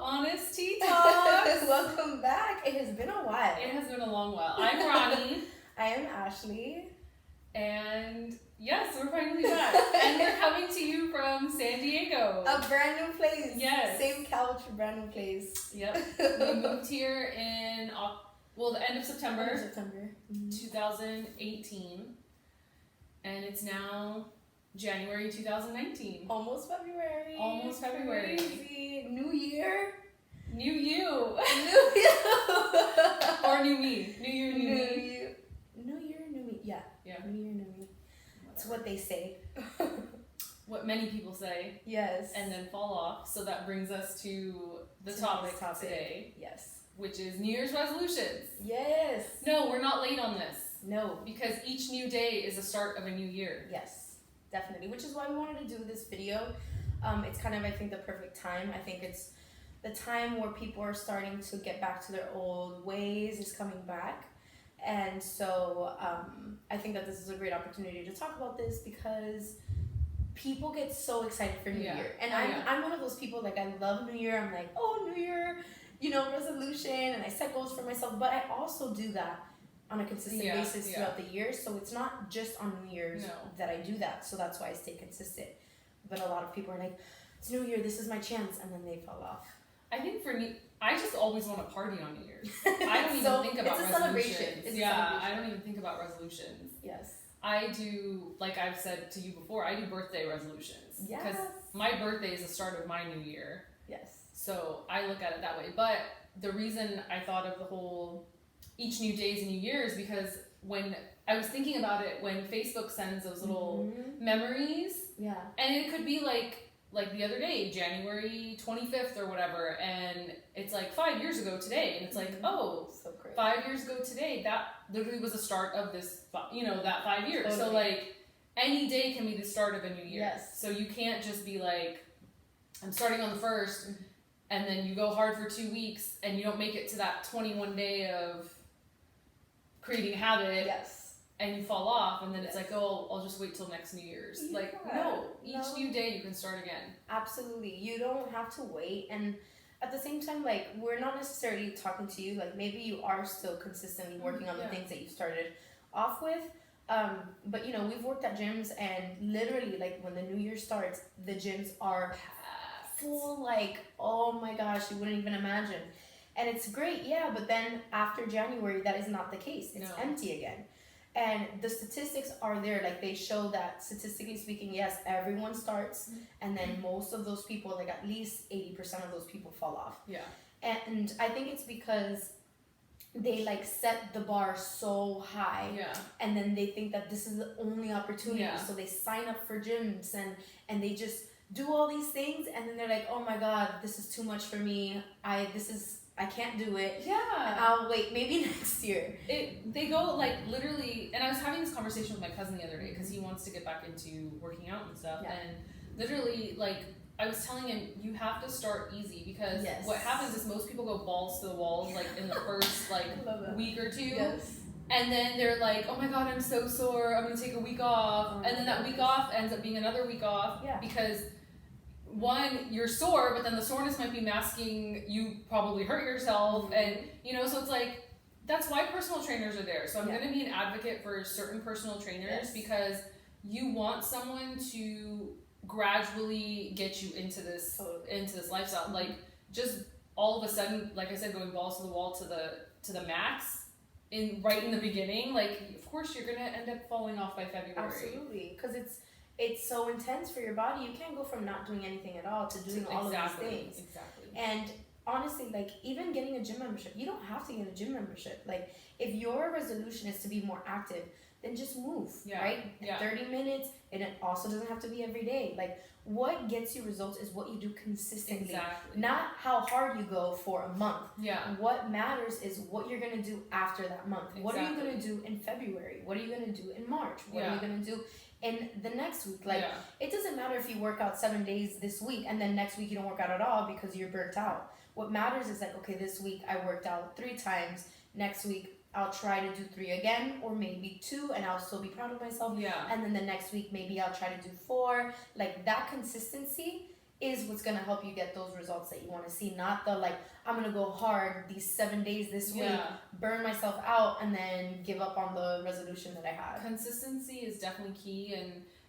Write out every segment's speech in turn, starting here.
Honest Tea Talks. Welcome back. It has been a while. It has been a long while. I'm Rani. I am Ashley. And yes, we're finally back. And we're coming to you from San Diego. A brand new place. Yes. Same couch, brand new place. Yep. We moved here in, the end of September. 2018. And it's now January 2019. Almost February. Almost February. Crazy. New year. New you. New you. Or new me. New year, new me. New year, new me. Yeah. New year, new me. That's what they say. What many people say. Yes. And then fall off. So that brings us to the topic today. Yes. Which is New Year's resolutions. Yes. No, we're not late on this. No. Because each new day is the start of a new year. Yes, definitely. Which is why we wanted to do this video. It's kind of, I think, the perfect time. I think it's the time where people are starting to get back to their old ways is coming back. And so I think that this is a great opportunity to talk about this because people get so excited for New Year. And I'm one of those people, like, I love New Year. I'm like, oh, New Year, resolution. And I set goals for myself. But I also do that on a consistent basis throughout the year. So it's not just on New Year's that I do that. So that's why I stay consistent. But a lot of people are like, it's New Year, this is my chance. And then they fall off. I think for me, I just always want to party on New Year's. I don't even think about resolutions. I don't even think about resolutions. Yes. I do, like I've said to you before, I do birthday resolutions. Yes. Because my birthday is the start of my new year. Yes. So I look at it that way. But the reason I thought of the whole each new day is a new year is because when I was thinking about it, when Facebook sends those little memories. Yeah. And it could be like the other day, January 25th or whatever, and it's like 5 years ago today, and it's like, oh, so crazy. 5 years ago today, that literally was the start of this, that 5 years. Totally. So like, any day can be the start of a new year. Yes. So you can't just be like, I'm starting on the 1st, and then you go hard for 2 weeks, and you don't make it to that 21 day of creating a habit. Yes. And you fall off, and then it's like, oh, I'll just wait till next New Year's. Yeah. No, each new day you can start again. Absolutely. You don't have to wait. And at the same time, like, we're not necessarily talking to you. Like, maybe you are still consistently working on the things that you started off with. But, we've worked at gyms, and literally, like, when the new year starts, the gyms are full, like, oh my gosh, you wouldn't even imagine. And it's great, yeah, but then after January, that is not the case. It's empty again. And the statistics are there, like they show that statistically speaking, yes, everyone starts, and then most of those people, like at least 80% of those people fall off. Yeah. And I think it's because they like set the bar so high, and then they think that this is the only opportunity, so they sign up for gyms and they just do all these things, and then they're like, oh my god, this is too much for me. I can't do it. Yeah. I'll wait, maybe next year. They go like literally, and I was having this conversation with my cousin the other day because he wants to get back into working out and stuff. Yeah. And literally, like, I was telling him, you have to start easy because what happens is most people go balls to the walls like in the first like week or two. Yes. And then they're like, oh my god, I'm so sore, I'm going to take a week off. And then that week off ends up being another week off because one, you're sore, but then the soreness might be masking you probably hurt yourself, and so it's like that's why personal trainers are there. So I'm going to be an advocate for certain personal trainers because you want someone to gradually get you into this lifestyle. Like just all of a sudden, like I said, going balls to the wall to the max right in the beginning, like of course you're going to end up falling off by February. Absolutely, because it's so intense for your body. You can't go from not doing anything at all to doing all of these things. Exactly. And honestly, like, even getting a gym membership, you don't have to get a gym membership. Like, if your resolution is to be more active, then just move, right? 30 minutes, and it also doesn't have to be every day. Like, what gets you results is what you do consistently. Exactly. Not how hard you go for a month. Yeah. What matters is what you're going to do after that month. Exactly. What are you going to do in February? What are you going to do in March? What are you going to do in the next week? Like, it doesn't matter if you work out 7 days this week and then next week you don't work out at all because you're burnt out. What matters is like, okay, this week I worked out 3 times. Next week I'll try to do 3 again, or maybe 2, and I'll still be proud of myself. Yeah. And then the next week maybe I'll try to do 4. Like, that consistency is what's going to help you get those results that you want to see. Not the like, I'm going to go hard these 7 days this week, burn myself out, and then give up on the resolution that I had. Consistency is definitely key.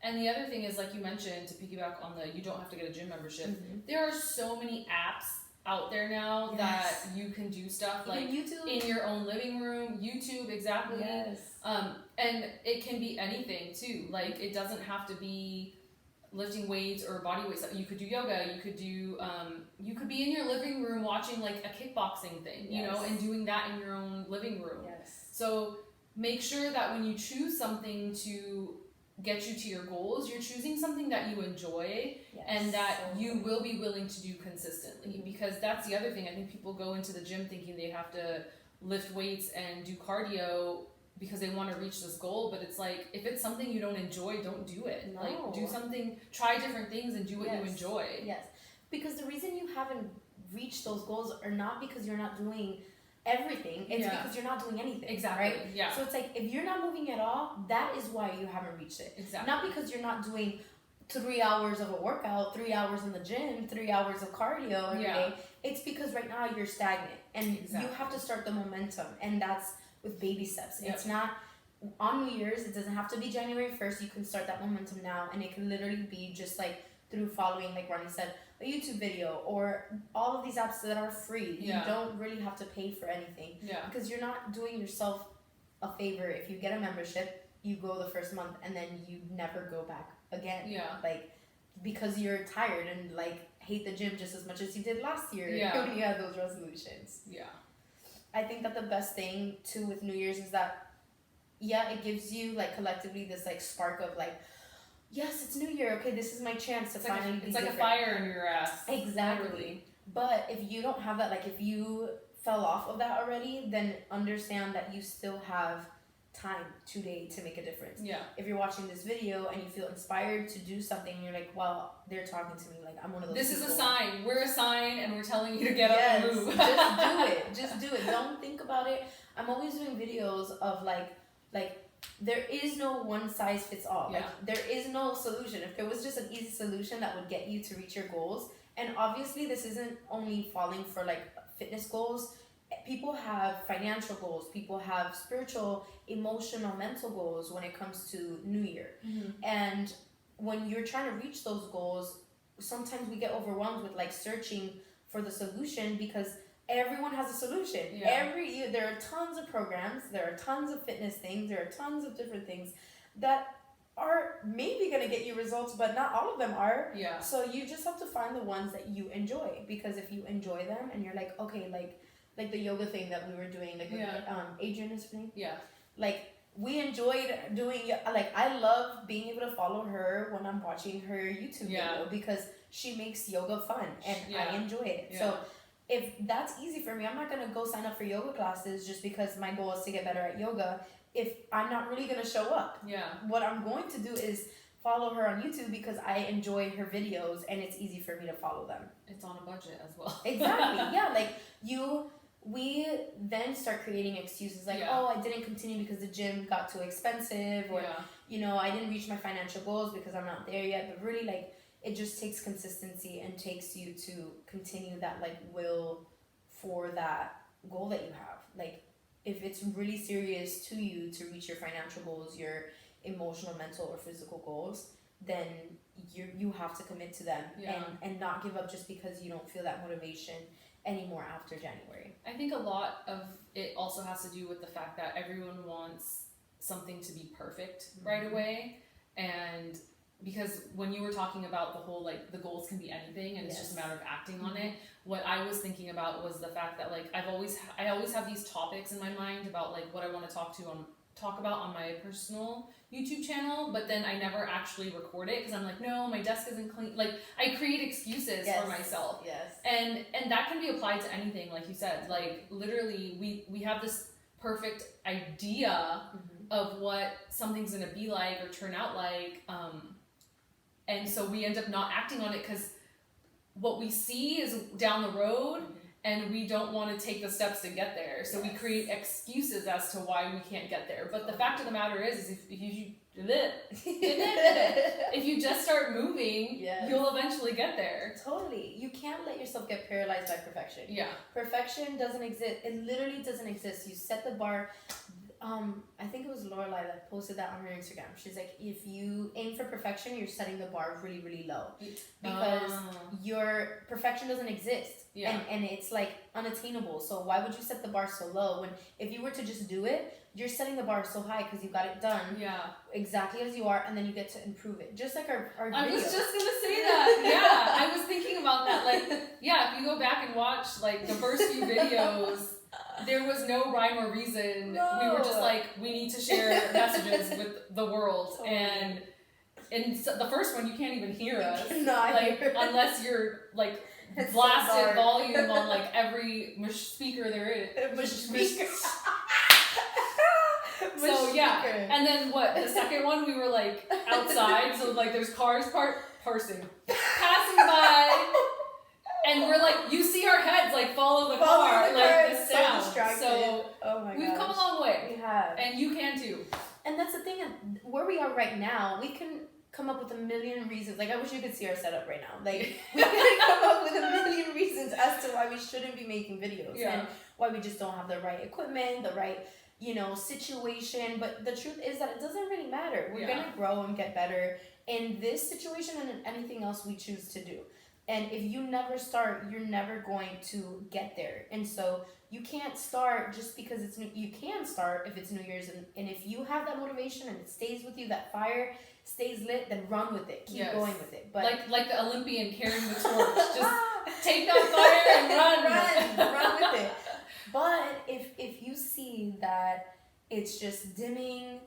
And the other thing is, like you mentioned, to piggyback on you don't have to get a gym membership. There are so many apps out there now that you can do stuff like YouTube. In your own living room. YouTube, exactly. Yes. And it can be anything too. Like, it doesn't have to be lifting weights or body weight stuff. You could do yoga. You could do. You could be in your living room watching like a kickboxing thing, you know, and doing that in your own living room. Yes. So make sure that when you choose something to get you to your goals, you're choosing something that you enjoy and that you will be willing to do consistently. Because that's the other thing. I think people go into the gym thinking they have to lift weights and do cardio because they want to reach this goal, but it's like, if it's something you don't enjoy, don't do it. No. Like, do something, try different things and do what you enjoy. Yes. Because the reason you haven't reached those goals are not because you're not doing everything, it's because you're not doing anything. Exactly. Right? Yeah. So it's like, if you're not moving at all, that is why you haven't reached it. Exactly. Not because you're not doing 3 hours of a workout, 3 hours in the gym, 3 hours of cardio every day. It's because right now you're stagnant and you have to start the momentum, and that's with baby steps. It's not on New Year's. It doesn't have to be January 1st. You can start that momentum now, and it can literally be just like through following, like Rani said, a YouTube video or all of these apps that are free. You don't really have to pay for anything because you're not doing yourself a favor if you get a membership, you go the first month, and then you never go back again. Like, because you're tired and like hate the gym just as much as you did last year when you had those resolutions. I think that the best thing too with New Year's is that it gives you like collectively this like spark of like, yes, it's New Year, okay, this is my chance to finally be it's like different. a fire in your ass. Exactly. Literally. But if you don't have that, like if you fell off of that already, then understand that you still have time today to make a difference. If you're watching this video and you feel inspired to do something, you're like, well, they're talking to me, like I'm one of those This people. is a sign. We're a sign, and we're telling you to get up and move. Just do it. Don't think about it. I'm always doing videos of like there is no one size fits all. Like there is no solution. If there was just an easy solution that would get you to reach your goals, and obviously this isn't only falling for like fitness goals. People have financial goals. People have spiritual, emotional, mental goals when it comes to New Year. And when you're trying to reach those goals, sometimes we get overwhelmed with like searching for the solution because everyone has a solution. Every year there are tons of programs, there are tons of fitness things, there are tons of different things that are maybe going to get you results, but not all of them are. So you just have to find the ones that you enjoy, because if you enjoy them and you're like, okay, like the yoga thing that we were doing, like Adrian is her name. Like we enjoyed doing, like I love being able to follow her when I'm watching her YouTube video because she makes yoga fun and I enjoy it. So if that's easy for me, I'm not going to go sign up for yoga classes just because my goal is to get better at yoga if I'm not really going to show up. What I'm going to do is follow her on YouTube because I enjoy her videos and it's easy for me to follow them. It's on a budget as well. Exactly. Like we then start creating excuses like, oh, I didn't continue because the gym got too expensive, or you know, I didn't reach my financial goals because I'm not there yet. But really, like, it just takes consistency and takes you to continue that like will for that goal that you have. Like, if it's really serious to you to reach your financial goals, your emotional, mental, or physical goals, then you have to commit to them and not give up just because you don't feel that motivation anymore after January. I think a lot of it also has to do with the fact that everyone wants something to be perfect right away. And because when you were talking about the whole, like, the goals can be anything and it's just a matter of acting on it, what I was thinking about was the fact that, like, I always have these topics in my mind about, like, what I want to talk about on my personal YouTube channel, but then I never actually record it because I'm like, no, my desk isn't clean. Like, I create excuses for myself. And that can be applied to anything, like you said. Like, literally, we have this perfect idea of what something's going to be like or turn out like, and so we end up not acting on it because what we see is down the road and we don't want to take the steps to get there. So we create excuses as to why we can't get there. But the fact of the matter is if you if you just start moving, you'll eventually get there. Totally. You can't let yourself get paralyzed by perfection. Yeah. Perfection doesn't exist. It literally doesn't exist. You set the bar. I think it was Lorelai that posted that on her Instagram. She's like, if you aim for perfection, you're setting the bar really, really low. Because your perfection doesn't exist. Yeah. And it's like unattainable. So why would you set the bar so low when if you were to just do it, you're setting the bar so high because you got it done exactly as you are, and then you get to improve it. Just like our I videos. was just gonna say that. Yeah, I was thinking about that. Like, if you go back and watch like the first few videos, there was no rhyme or reason. No. We were just like, we need to share messages with the world, and so the first one you can't even hear us, unless you're like blasted volume on like every speaker there is. So and then the second one we were like outside, so like there's cars passing by, and we're like, you see our heads like follow the car, like the sound. So we've come a long way. We have, and you can too. And that's the thing. Where we are right now, we can come up with a million reasons. Like, I wish you could see our setup right now. Like, we can come up with a million reasons as to why we shouldn't be making videos and why we just don't have the right equipment, the right situation. But the truth is that it doesn't really matter. We're gonna grow and get better in this situation and in anything else we choose to do. And if you never start, you're never going to get there. And so you can't start just because it's new. You can start if it's New Year's, and if you have that motivation and it stays with you, that fire stays lit, then run with it. Keep going with it. But like the Olympian carrying the torch, just take that fire and run with it. But if you see that it's just dimming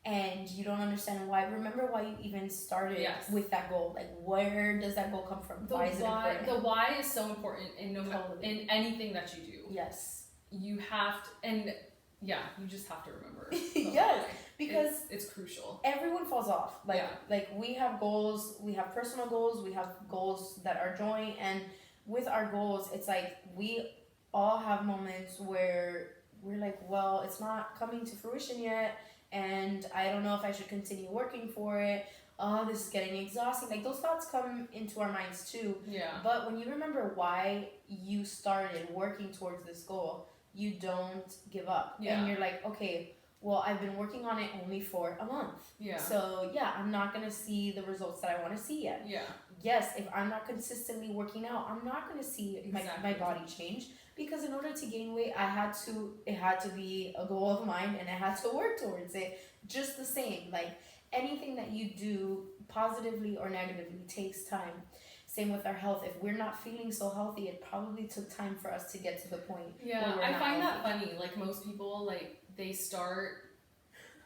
and you don't understand why, remember why you even started with that goal. Like, where does that goal come from? Why is it important? The why is so important in in anything that you do. Yes. You have to, and you just have to remember. Yes, because it's crucial. Everyone falls off. Like we have goals, we have personal goals, we have goals that are joint, and with our goals, it's like we all have moments where we're like, well, it's not coming to fruition yet, and I don't know if I should continue working for it. Oh, this is getting exhausting. Like, those thoughts come into our minds too. Yeah. But when you remember why you started working towards this goal, you don't give up. Yeah. And you're like, okay, well, I've been working on it only for a month. Yeah. So, I'm not going to see the results that I want to see yet. Yeah. Yes, if I'm not consistently working out, I'm not going to see my body change. Because in order to gain weight, it had to be a goal of mine, and I had to work towards it. Just the same. Like, anything that you do, positively or negatively, takes time. Same with our health. If we're not feeling so healthy, it probably took time for us to get to the point. Yeah, I find that funny. Like, most people, like, they start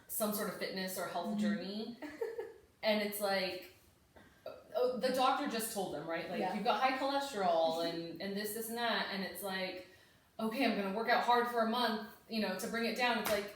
some sort of fitness or health journey, and it's like, the doctor just told them, right? Like, you've got high cholesterol and this and that, and it's like, okay, I'm gonna work out hard for a month, to bring it down. It's like,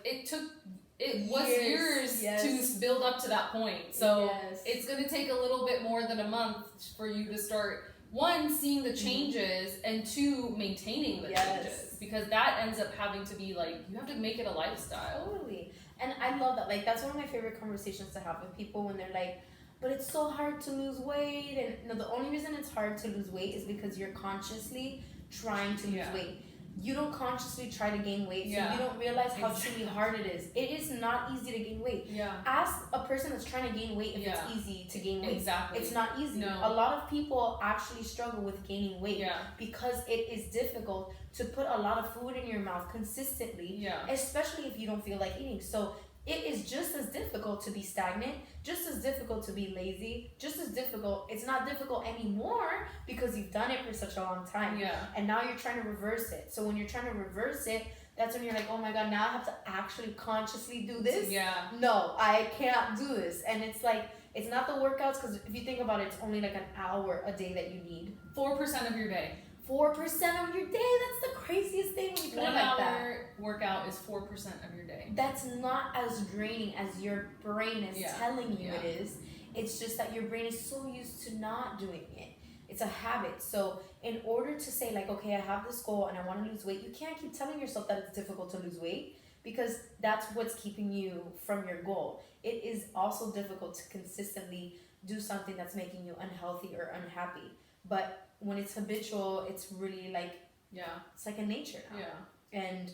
it was years to build up to that point. So it's going to take a little bit more than a month for you to start, one, seeing the changes, and two, maintaining the changes. Because that ends up having to be like, you have to make it a lifestyle. Totally. And I love that. Like, that's one of my favorite conversations to have with people when they're like, but it's so hard to lose weight. And no, the only reason it's hard to lose weight is because you're consciously trying to lose weight. You don't consciously try to gain weight, so you don't realize how truly hard it is. It is not easy to gain weight. Yeah. Ask a person that's trying to gain weight if it's easy to gain weight. Exactly. It's not easy. No. A lot of people actually struggle with gaining weight because it is difficult to put a lot of food in your mouth consistently, especially if you don't feel like eating. So it is just as difficult to be stagnant, just as difficult to be lazy, just as difficult. It's not difficult anymore because you've done it for such a long time. Yeah. And now you're trying to reverse it. So when you're trying to reverse it, that's when you're like, oh my God, now I have to actually consciously do this? Yeah. No, I can't do this. And it's like, it's not the workouts, because if you think about it, it's only like an hour a day that you need. 4% of your day. 4% of your day? That's the craziest thing when you put it like that. 1 hour workout is 4% of your day. That's not as draining as your brain is telling you it is. It's just that your brain is so used to not doing it. It's a habit. So in order to say like, okay, I have this goal and I want to lose weight, you can't keep telling yourself that it's difficult to lose weight. because that's what's keeping you from your goal. It is also difficult to consistently do something that's making you unhealthy or unhappy. But when it's habitual, it's really like, it's like a nature now. And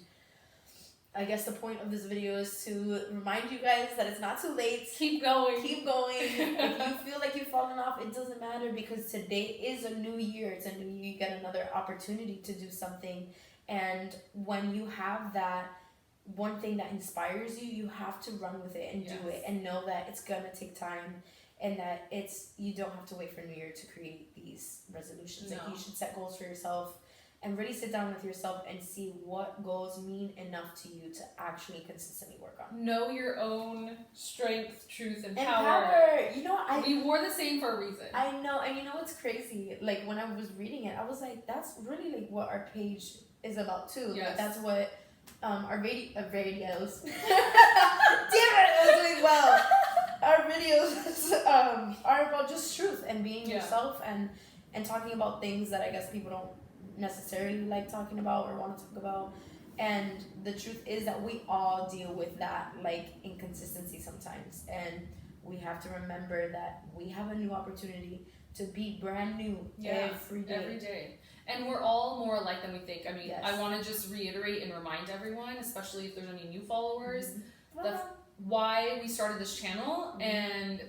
I guess the point of this video is to remind you guys that it's not too late. Keep going. Keep going. If you feel like you've fallen off, it doesn't matter, because today is a new year. It's a new year. You get another opportunity to do something. And when you have that one thing that inspires you, you have to run with it and do it, and know that it's going to take time, and that you don't have to wait for New Year to create these resolutions. Like, you should set goals for yourself. And really sit down with yourself and see what goals mean enough to you to actually consistently work on. Know your own strength, truth, and power. Power. You know, we wore the same for a reason. I know, and you know what's crazy? Like, when I was reading it, I was like, that's really like what our page is about too. Yes. Like, that's what our videos. Damn it, I was doing well. Our videos are about just truth and being yourself, and talking about things that I guess people don't necessarily like talking about or want to talk about. And the truth is that we all deal with that, like, inconsistency sometimes, and we have to remember that we have a new opportunity to be brand new every day. And we're all more alike than we think. I mean, I want to just reiterate and remind everyone, especially if there's any new followers, why we started this channel, and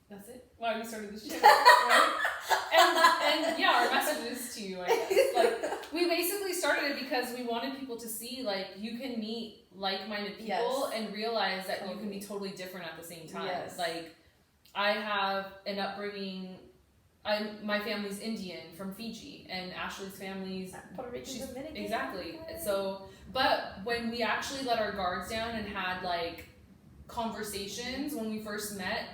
that's it. Why we started this channel, right? And our messages to you, I guess. Like, we basically started it because we wanted people to see, like, you can meet like-minded people and realize that you can be totally different at the same time. Like, I have an upbringing. My family's Indian from Fiji, and Ashley's family's Puerto Rican, Dominican. Exactly. So, but when we actually let our guards down and had, like, conversations when we first met,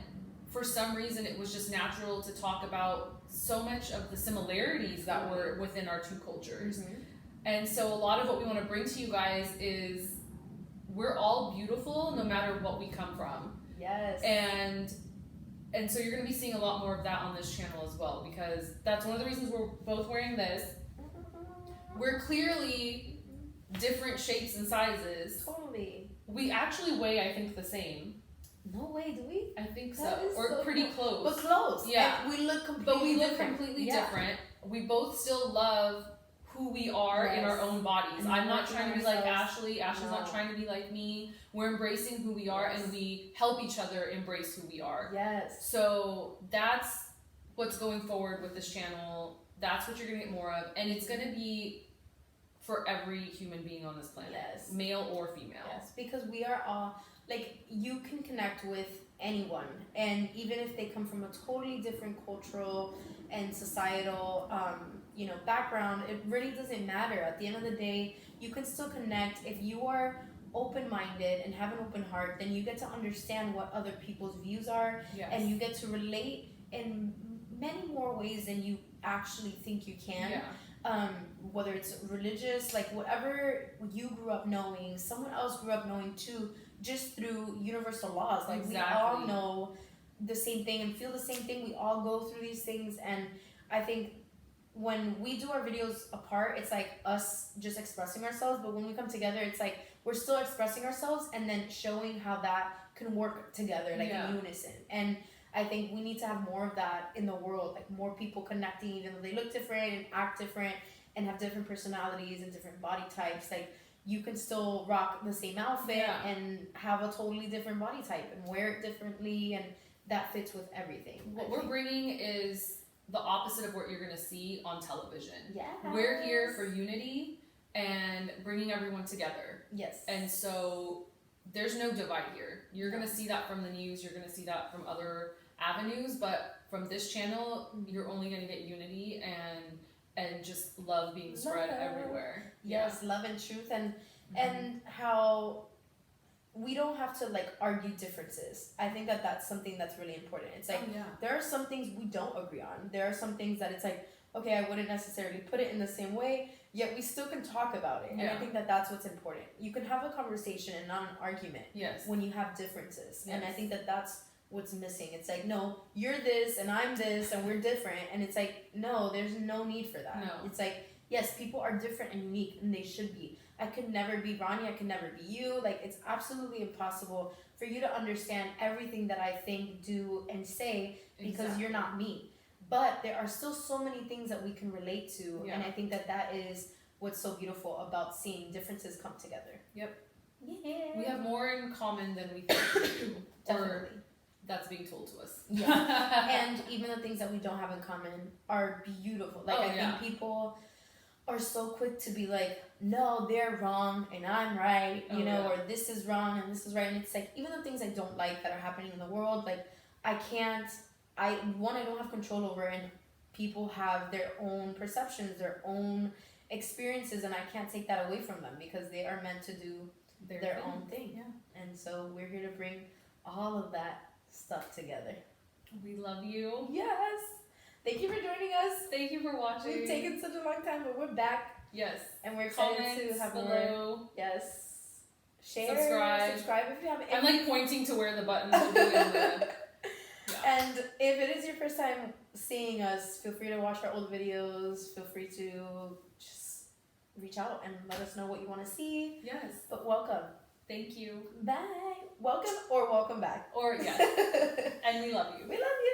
for some reason it was just natural to talk about so much of the similarities that were within our two cultures. And so a lot of what we want to bring to you guys is we're all beautiful no matter what we come from. And so you're going to be seeing a lot more of that on this channel as well, because that's one of the reasons we're both wearing this. We're clearly different shapes and sizes. Totally. We actually weigh, I think, the same. No way, do we? I think so. Or pretty close. But close. Yeah. And we look completely different. We both still love who we are in our own bodies. And I'm not trying to be like Ashley. Ashley's not trying to be like me. We're embracing who we are, and we help each other embrace who we are. So that's what's going forward with this channel. That's what you're going to get more of. And it's going to be for every human being on this planet. Male or female. Because we are all... Like, you can connect with anyone, and even if they come from a totally different cultural and societal, background, it really doesn't matter. At the end of the day, you can still connect. If you are open-minded and have an open heart, then you get to understand what other people's views are, and you get to relate in many more ways than you actually think you can. Whether it's religious, like whatever you grew up knowing, someone else grew up knowing too, just through universal laws. Like, we all know the same thing and feel the same thing. We all go through these things, and I think when we do our videos apart, it's like us just expressing ourselves, but when we come together, it's like we're still expressing ourselves and then showing how that can work together, like in unison. And I think we need to have more of that in the world, like more people connecting, even though they look different and act different and have different personalities and different body types. Like, you can still rock the same outfit and have a totally different body type and wear it differently, and that fits with everything. What we're bringing is the opposite of what you're going to see on television. We're here for unity and bringing everyone together. And so there's no divide here. You're going to see that from the news. You're going to see that from other avenues, but from this channel, you're only going to get unity and just love being spread everywhere. Love and truth, and how we don't have to, like, argue differences. I think that that's something that's really important. It's like, there are some things we don't agree on. There are some things that it's like, okay, I wouldn't necessarily put it in the same way, yet we still can talk about it. And I think that that's what's important. You can have a conversation and not an argument when you have differences. And I think that that's what's missing. It's like, no, you're this and I'm this and we're different. And it's like, no, there's no need for that. It's like, yes, people are different and unique, and they should be. I could never be Rani, I could never be you. Like, it's absolutely impossible for you to understand everything that I think, do, and say because you're not me. But there are still so many things that we can relate to, and I think that is what's so beautiful about seeing differences come together. Yep. Yeah. We have more in common than we think. Definitely. That's being told to us. Yeah. And even the things that we don't have in common are beautiful. Like, I think people are so quick to be like, no, they're wrong and I'm right, you know, or this is wrong and this is right. And it's like, even the things I don't like that are happening in the world, like, I don't have control over, and people have their own perceptions, their own experiences, and I can't take that away from them because they are meant to do their own thing. Yeah. And so we're here to bring all of that stuff together. We love you. Yes. Thank you for joining us. Thank you for watching. We've taken such a long time, but we're back. Yes. And we're excited to have below. More. Yes. Share. Subscribe if you haven't. I'm like pointing to where the buttons will be in the... Yeah. And if it is your first time seeing us, feel free to watch our old videos. Feel free to just reach out and let us know what you want to see. Yes. But welcome. Thank you. Bye. Welcome or welcome back. Or, yes. And we love you. We love you.